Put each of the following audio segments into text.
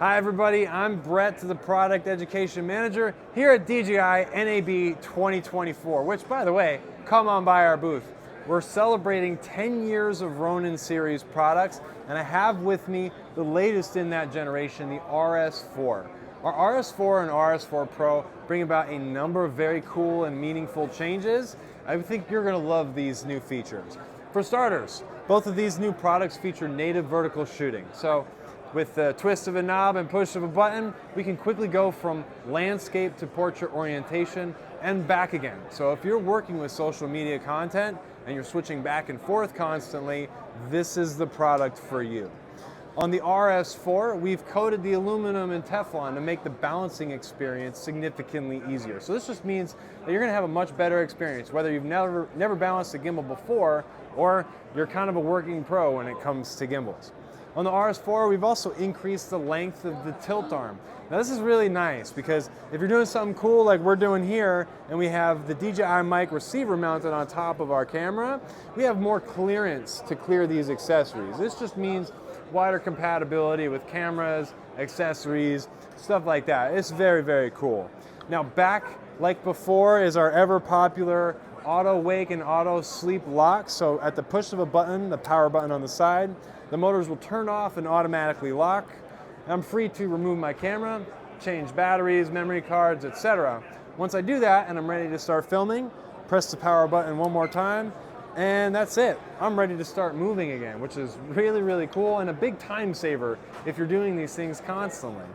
Hi everybody, I'm Brett, the Product Education Manager here at DJI NAB2024, which by the way, come on by our booth. We're celebrating 10 years of Ronin series products, and I have with me the latest in that generation, the RS4. Our RS4 and RS4 Pro bring about a number of very cool and meaningful changes. I think you're going to love these new features. For starters, both of these new products feature native vertical shooting. So with the twist of a knob and push of a button, we can quickly go from landscape to portrait orientation and back again. So if you're working with social media content and you're switching back and forth constantly, this is the product for you. On the RS4, we've coated the aluminum and Teflon to make the balancing experience significantly easier. So this just means that you're going to have a much better experience, whether you've never balanced a gimbal before or you're kind of a working pro when it comes to gimbals. On the RS4, we've also increased the length of the tilt arm. Now this is really nice because if you're doing something cool like we're doing here and we have the DJI mic receiver mounted on top of our camera, we have more clearance to clear these accessories. This just means wider compatibility with cameras, accessories, stuff like that. It's very, very cool. Now back like before is our ever popular auto wake and auto sleep lock. So at the push of a button, the power button on the side, the motors will turn off and automatically lock. I'm free to remove my camera, change batteries, memory cards, etc. Once I do that and I'm ready to start filming, press the power button one more time, and that's it. I'm ready to start moving again, which is really, really cool and a big time saver if you're doing these things constantly.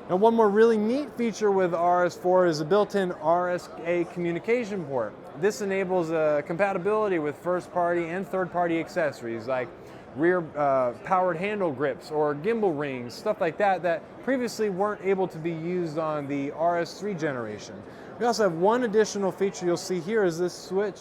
Now, one more really neat feature with RS4 is a built-in RSA communication port. This enables compatibility with first-party and third-party accessories like rear powered handle grips or gimbal rings, stuff like that that previously weren't able to be used on the RS3 generation. We also have one additional feature you'll see here is this switch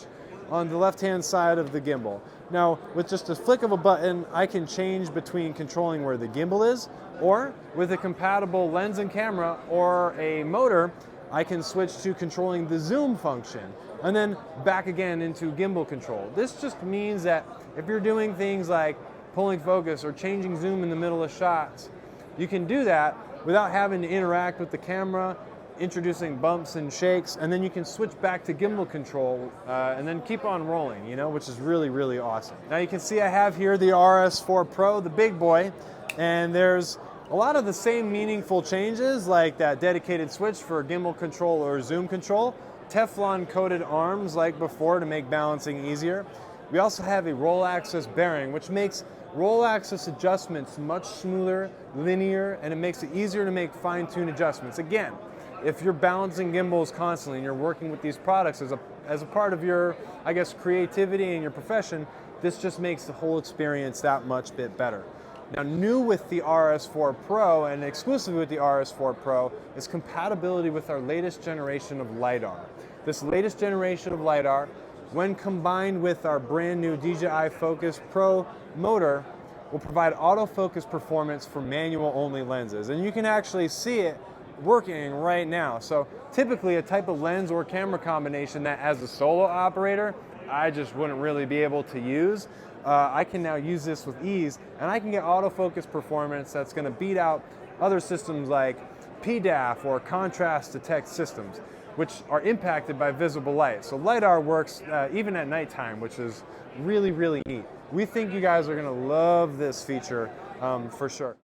on the left-hand side of the gimbal. Now, with just a flick of a button, I can change between controlling where the gimbal is, or with a compatible lens and camera or a motor, I can switch to controlling the zoom function and then back again into gimbal control. This just means that if you're doing things like pulling focus or changing zoom in the middle of shots, you can do that without having to interact with the camera, introducing bumps and shakes, and then you can switch back to gimbal control and then keep on rolling, which is really, really awesome. Now you can see I have here the RS4 Pro, the big boy, and there's a lot of the same meaningful changes like that dedicated switch for gimbal control or zoom control, Teflon coated arms like before to make balancing easier. We also have a roll axis bearing, which makes roll axis adjustments much smoother, linear, and it makes it easier to make fine-tune adjustments. Again, if you're balancing gimbals constantly and you're working with these products as a part of your, creativity and your profession, this just makes the whole experience that much bit better. Now, new with the RS4 Pro and exclusively with the RS4 Pro is compatibility with our latest generation of LiDAR. This latest generation of LiDAR, when combined with our brand new DJI Focus Pro motor, will provide autofocus performance for manual-only lenses. And you can actually see it working right now. So typically a type of lens or camera combination that as a solo operator, I just wouldn't really be able to use. I can now use this with ease, and I can get autofocus performance that's going to beat out other systems like PDAF or contrast detect systems, which are impacted by visible light. So LiDAR works even at nighttime, which is really, really neat. We think you guys are going to love this feature for sure.